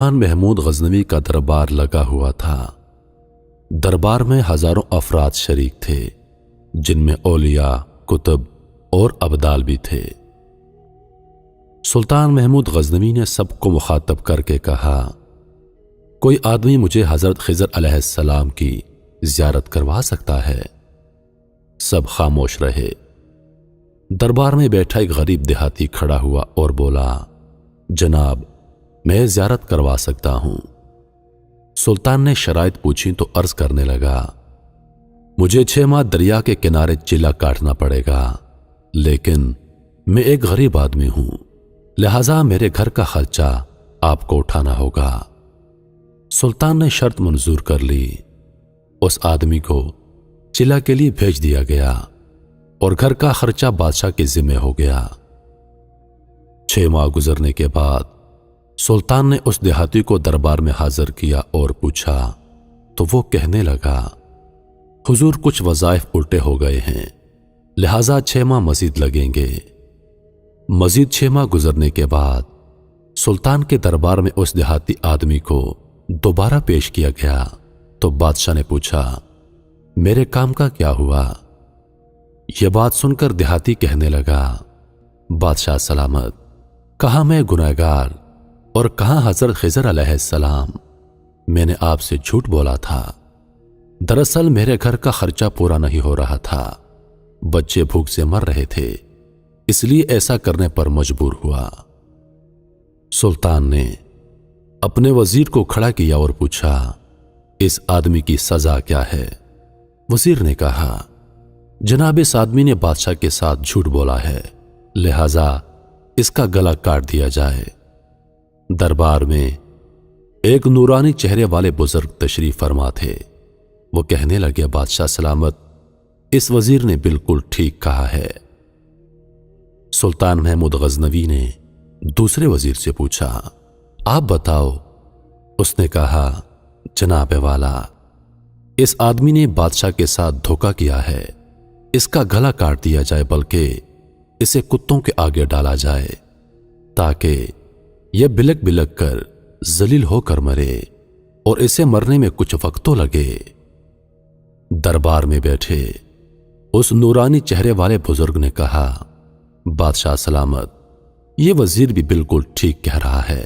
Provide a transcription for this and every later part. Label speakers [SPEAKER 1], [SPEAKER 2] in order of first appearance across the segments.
[SPEAKER 1] خان محمود غزنوی کا دربار لگا ہوا تھا۔ دربار میں ہزاروں افراد شریک تھے، جن میں اولیاء، کتب اور ابدال بھی تھے۔ سلطان محمود غزنوی نے سب کو مخاطب کر کے کہا، کوئی آدمی مجھے حضرت خضر علیہ السلام کی زیارت کروا سکتا ہے؟ سب خاموش رہے۔ دربار میں بیٹھا ایک غریب دیہاتی کھڑا ہوا اور بولا، جناب، میں زیارت کروا سکتا ہوں۔ سلطان نے شرائط پوچھی تو عرض کرنے لگا، مجھے 6 ماہ دریا کے کنارے چلا کاٹنا پڑے گا، لیکن میں ایک غریب آدمی ہوں، لہذا میرے گھر کا خرچہ آپ کو اٹھانا ہوگا۔ سلطان نے شرط منظور کر لی۔ اس آدمی کو چلا کے لیے بھیج دیا گیا اور گھر کا خرچہ بادشاہ کے ذمہ ہو گیا۔ 6 ماہ گزرنے کے بعد سلطان نے اس دیہاتی کو دربار میں حاضر کیا اور پوچھا تو وہ کہنے لگا، حضور، کچھ وظائف الٹے ہو گئے ہیں، لہذا 6 ماہ مزید لگیں گے۔ مزید 6 ماہ گزرنے کے بعد سلطان کے دربار میں اس دیہاتی آدمی کو دوبارہ پیش کیا گیا تو بادشاہ نے پوچھا، میرے کام کا کیا ہوا؟ یہ بات سن کر دیہاتی کہنے لگا، بادشاہ سلامت، کہاں میں گنہگار اور کہاں حضرت خضر علیہ السلام، میں نے آپ سے جھوٹ بولا تھا۔ دراصل میرے گھر کا خرچہ پورا نہیں ہو رہا تھا، بچے بھوک سے مر رہے تھے، اس لیے ایسا کرنے پر مجبور ہوا۔ سلطان نے اپنے وزیر کو کھڑا کیا اور پوچھا، اس آدمی کی سزا کیا ہے؟ وزیر نے کہا، جناب، اس آدمی نے بادشاہ کے ساتھ جھوٹ بولا ہے، لہذا اس کا گلا کاٹ دیا جائے۔ دربار میں ایک نورانی چہرے والے بزرگ تشریف فرما تھے۔ وہ کہنے لگے، بادشاہ سلامت، اس وزیر نے بالکل ٹھیک کہا ہے۔ سلطان محمود غزنوی نے دوسرے وزیر سے پوچھا، آپ بتاؤ۔ اس نے کہا، جناب والا، اس آدمی نے بادشاہ کے ساتھ دھوکہ کیا ہے، اس کا گلا کاٹ دیا جائے، بلکہ اسے کتوں کے آگے ڈالا جائے تاکہ یہ بلک بلک کر ذلیل ہو کر مرے اور اسے مرنے میں کچھ وقت تو لگے۔ دربار میں بیٹھے اس نورانی چہرے والے بزرگ نے کہا، بادشاہ سلامت، یہ وزیر بھی بالکل ٹھیک کہہ رہا ہے۔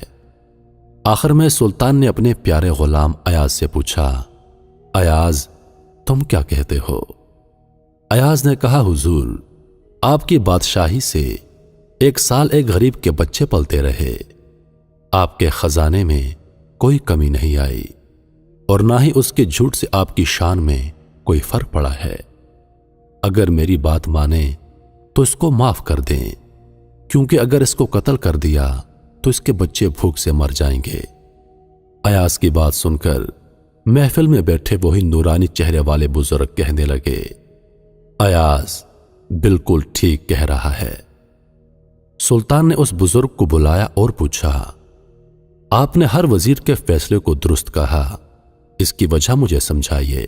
[SPEAKER 1] آخر میں سلطان نے اپنے پیارے غلام ایاز سے پوچھا، ایاز، تم کیا کہتے ہو؟ ایاز نے کہا، حضور، آپ کی بادشاہی سے 1 سال ایک غریب کے بچے پلتے رہے، آپ کے خزانے میں کوئی کمی نہیں آئی اور نہ ہی اس کے جھوٹ سے آپ کی شان میں کوئی فرق پڑا ہے۔ اگر میری بات مانیں تو اس کو معاف کر دیں، کیونکہ اگر اس کو قتل کر دیا تو اس کے بچے بھوک سے مر جائیں گے۔ ایاز کی بات سن کر محفل میں بیٹھے وہی نورانی چہرے والے بزرگ کہنے لگے، ایاز بالکل ٹھیک کہہ رہا ہے۔ سلطان نے اس بزرگ کو بلایا اور پوچھا، آپ نے ہر وزیر کے فیصلے کو درست کہا، اس کی وجہ مجھے سمجھائیے۔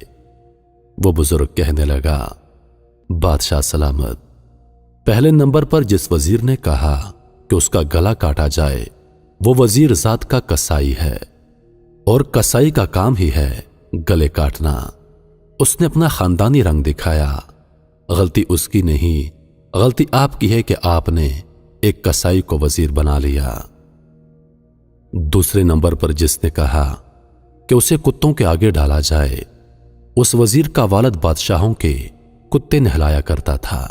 [SPEAKER 1] وہ بزرگ کہنے لگا، بادشاہ سلامت، پہلے نمبر پر جس وزیر نے کہا کہ اس کا گلا کاٹا جائے وہ وزیر ذات کا کسائی ہے، اور کسائی کا کام ہی ہے گلے کاٹنا۔ اس نے اپنا خاندانی رنگ دکھایا، غلطی اس کی نہیں، غلطی آپ کی ہے کہ آپ نے ایک کسائی کو وزیر بنا لیا۔ دوسرے نمبر پر جس نے کہا کہ اسے کتوں کے آگے ڈالا جائے، اس وزیر کا والد بادشاہوں کے کتے نہلایا کرتا تھا،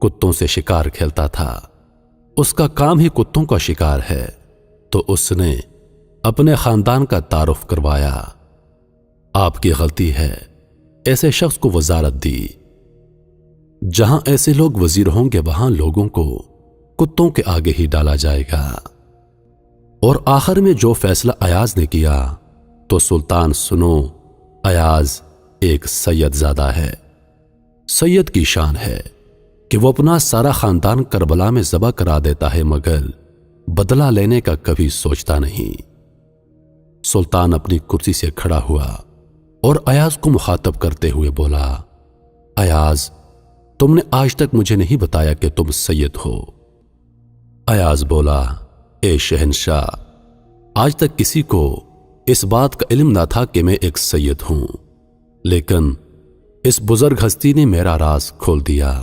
[SPEAKER 1] کتوں سے شکار کھیلتا تھا، اس کا کام ہی کتوں کا شکار ہے، تو اس نے اپنے خاندان کا تعارف کروایا۔ آپ کی غلطی ہے ایسے شخص کو وزارت دی۔ جہاں ایسے لوگ وزیر ہوں گے وہاں لوگوں کو کتوں کے آگے ہی ڈالا جائے گا۔ اور آخر میں جو فیصلہ ایاز نے کیا تو سلطان سنو، ایاز ایک سید زادہ ہے۔ سید کی شان ہے کہ وہ اپنا سارا خاندان کربلا میں ذبح کرا دیتا ہے، مگر بدلہ لینے کا کبھی سوچتا نہیں۔ سلطان اپنی کرسی سے کھڑا ہوا اور ایاز کو مخاطب کرتے ہوئے بولا، ایاز، تم نے آج تک مجھے نہیں بتایا کہ تم سید ہو۔ ایاز بولا، اے شہنشاہ، آج تک کسی کو اس بات کا علم نہ تھا کہ میں ایک سید ہوں، لیکن اس بزرگ ہستی نے میرا راز کھول دیا۔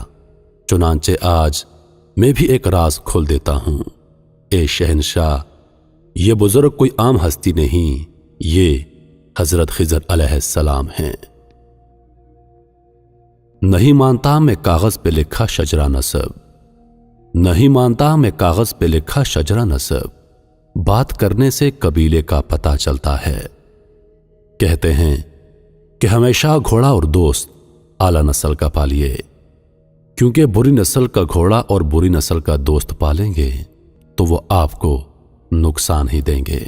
[SPEAKER 1] چنانچہ آج میں بھی ایک راز کھول دیتا ہوں۔ اے شہنشاہ، یہ بزرگ کوئی عام ہستی نہیں، یہ حضرت خضر علیہ السلام ہیں۔ نہیں مانتا میں کاغذ پہ لکھا شجرہ نسب، نہیں مانتا میں کاغذ پہ لکھا شجرہ نسب، بات کرنے سے قبیلے کا پتہ چلتا ہے۔ کہتے ہیں کہ ہمیشہ گھوڑا اور دوست اعلی نسل کا پالیے، کیونکہ بری نسل کا گھوڑا اور بری نسل کا دوست پالیں گے تو وہ آپ کو نقصان ہی دیں گے۔